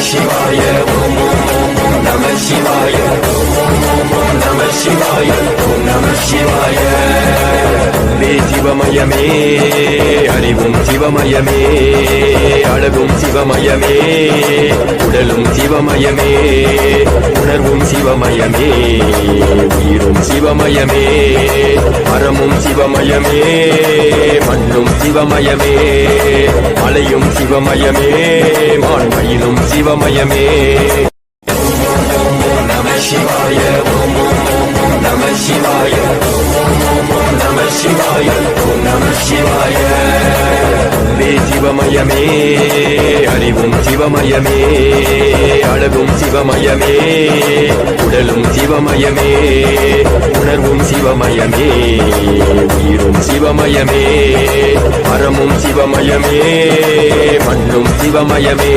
சிவாய ஓம் ஓம் ஓம் நம சிவாய ஓம் ஓம் நம சிவாய ஓம் நம சிவாய சிவமயமே அறிவும் சிவமயமே அழகும் சிவமயமே உடலும் சிவமயமே உணர்வும் சிவமயமே உயிரும் சிவமயமே மரமும் சிவமயமே மண்ணும் சிவமயமே மலையும் சிவமயமே மான்மயிலும் சிவமயமே நம சிவாய ஓம் ஓம் நம சிவாய ஓம் நம சிவாய ஓம் நம சிவாய சிவமயமே அறிவும் சிவமயமே அழகும் சிவமயமே உடலும் சிவமயமே உணர்வும் சிவமயமே உயிரும் சிவமயமே மரமும் சிவமயமே மண்ணும் சிவமயமே